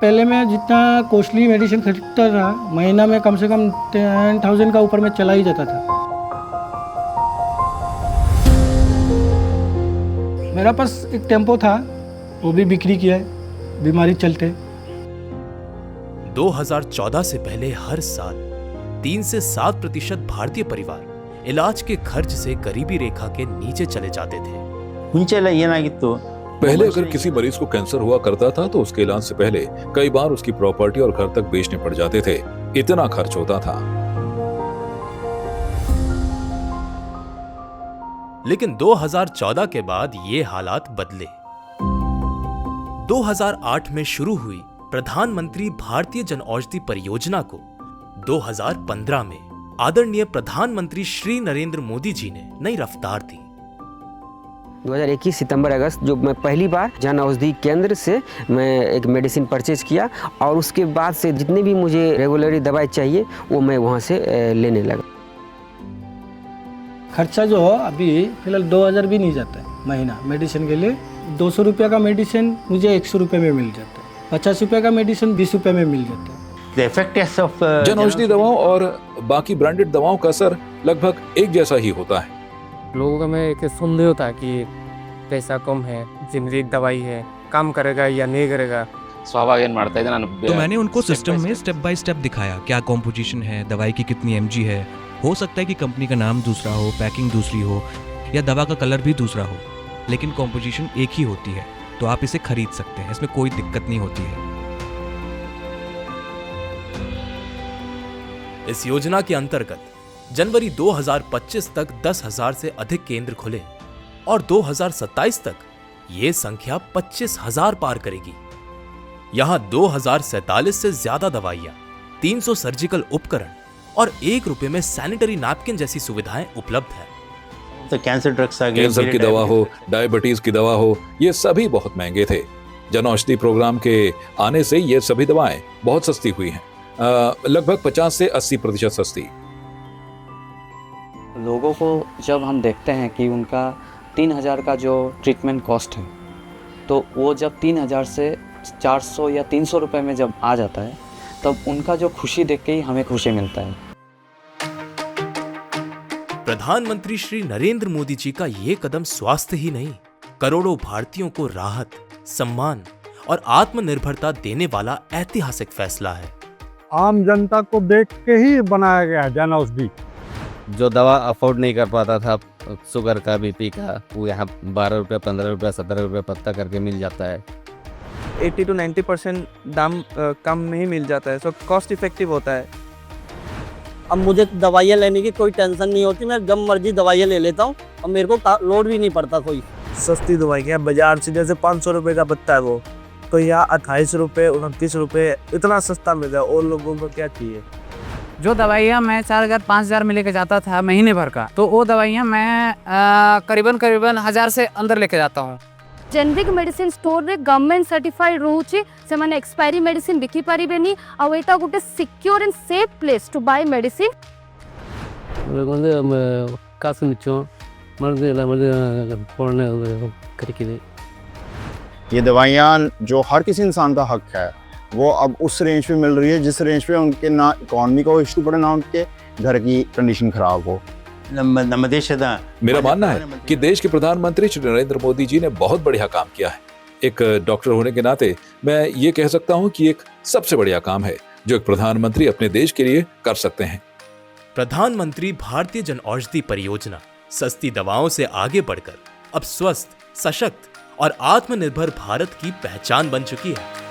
पहले मैं जितना कॉस्टली मेडिसिन खरीदता था, महीना में कम से कम 10,000 का ऊपर में चला ही जाता था। मेरा पास एक टेम्पो था, वो भी बिक्री किया है बीमारी चलते। 2014 से पहले हर साल 3 से 7% भारतीय परिवार इलाज के खर्च से गरीबी रेखा के नीचे चले जाते थे। पहले अगर किसी मरीज को कैंसर हुआ करता था तो उसके इलाज से पहले कई बार उसकी प्रॉपर्टी और घर तक बेचने पड़ जाते थे, इतना खर्च होता था। लेकिन 2014 के बाद ये हालात बदले। 2008 में शुरू हुई प्रधानमंत्री भारतीय जनऔषधि परियोजना को 2015 में आदरणीय प्रधानमंत्री श्री नरेंद्र मोदी जी ने नई रफ्तार दी। 2021 सितंबर अगस्त जो मैं पहली बार जन औषधि केंद्र से मैं एक मेडिसिन परचेज किया और उसके बाद से जितनी भी मुझे रेगुलरली दवाई चाहिए वो मैं वहाँ से लेने लगा। खर्चा जो हो अभी फिलहाल 2,000 भी नहीं जाता है महीना मेडिसिन के लिए। 200 रुपये का मेडिसिन मुझे 100 रुपये में मिल जाता है, 50 रुपये का मेडिसिन 20 रुपये में मिल जाता है। जन औषधि दवाओं और बाकी ब्रांडेड दवाओं का असर लगभग एक जैसा ही होता है। लोगों का में एक संदेह होता है कि पैसा कम है, जेनेरिक दवाई है, काम करेगा या नहीं करेगा। तो मैंने उनको सिस्टम में स्टेप बाय स्टेप दिखाया, क्या कॉम्पोजिशन है, दवाई की कितनी mg है। हो सकता है कि कंपनी का नाम दूसरा हो, पैकिंग दूसरी हो या दवा का कलर भी दूसरा हो, लेकिन कॉम्पोजिशन एक ही होती है, तो आप इसे खरीद सकते हैं, इसमें कोई दिक्कत नहीं होती है। इस योजना के अंतर्गत जनवरी 2025 तक 10,000 से अधिक केंद्र खुले और 2027 तक ये संख्या 25,000 पार करेगी। यहां 2,047 से ज्यादा दवाइयां, 300 सर्जिकल उपकरण और ₹1 में सैनिटरी नैपकिन जैसी सुविधाएं उपलब्ध है। तो कैंसर की दवा हो, डायबिटीज की दवा हो, ये सभी बहुत महंगे थे। जन औषधि प्रोग्राम के आने से ये सभी दवाएं बहुत सस्ती हुई हैं, लगभग 50 से 80% सस्ती। लोगों को जब हम देखते हैं कि उनका 3,000 का जो ट्रीटमेंट कॉस्ट है, तो वो जब 3,000 से 400 या 300 रुपए में जब आ जाता है, तब उनका जो खुशी देख के ही हमें खुशी मिलता है। प्रधानमंत्री श्री नरेंद्र मोदी जी का ये कदम स्वास्थ्य ही नहीं, करोड़ों भारतीयों को राहत, सम्मान और आत्मनिर्भरता देने वाला ऐतिहासिक फैसला है। आम जनता को देख के ही बनाया गया जन औषधि। जो दवा अफोर्ड नहीं कर पाता था, शुगर का, बीपी का, वो यहाँ 12 रुपये, 15 रुपये, 17 रुपये पत्ता करके मिल जाता है। 80 to 90% दाम कम में ही मिल जाता है, सो कॉस्ट इफेक्टिव होता है। अब मुझे दवाइयाँ लेने की कोई टेंशन नहीं होती, मैं जब मर्जी दवाइयाँ ले लेता हूँ और मेरे को लोड भी नहीं पड़ता कोई। सस्ती दवाई क्या, बाजार से जैसे 500 रुपये का पत्ता है वो, तो यहाँ 28 रुपये, 29 रुपये, इतना सस्ता मिल जाए। और लोगों को क्या चाहिए? जो दवाइयाँ मैं 4,000 5,000 में लेके जाता था महीने भर का, तो वो दवाइयाँ मैं करीबन 1,000 से अंदर लेके जाता हूँ। जेनेरिक मेडिसिन स्टोर रे गवर्नमेंट सर्टिफाइड रोचे, से माने एक्सपायरी मेडिसिन बिकी पारिबेनी, आ एटा गुटे secure and safe place to buy medicine. कासु निचो ये दवाइयाँ जो हर किसी इंसान का हक है, वो अब उस रेंज पे मिल रही है जिस रेंज पे उनके ना इकॉनमी का इशू पड़े, ना उनके घर की कंडीशन खराब हो। मेरा मानना है कि देश के प्रधानमंत्री श्री नरेंद्र मोदी जी ने बहुत बढ़िया काम किया है। एक डॉक्टर होने के नाते मैं ये कह सकता हूँ कि एक सबसे बढ़िया काम है जो एक प्रधानमंत्री अपने देश के लिए कर सकते हैं। प्रधानमंत्री भारतीय जनऔषधि परियोजना सस्ती दवाओं से आगे बढ़कर अब स्वस्थ, सशक्त और आत्मनिर्भर भारत की पहचान बन चुकी है।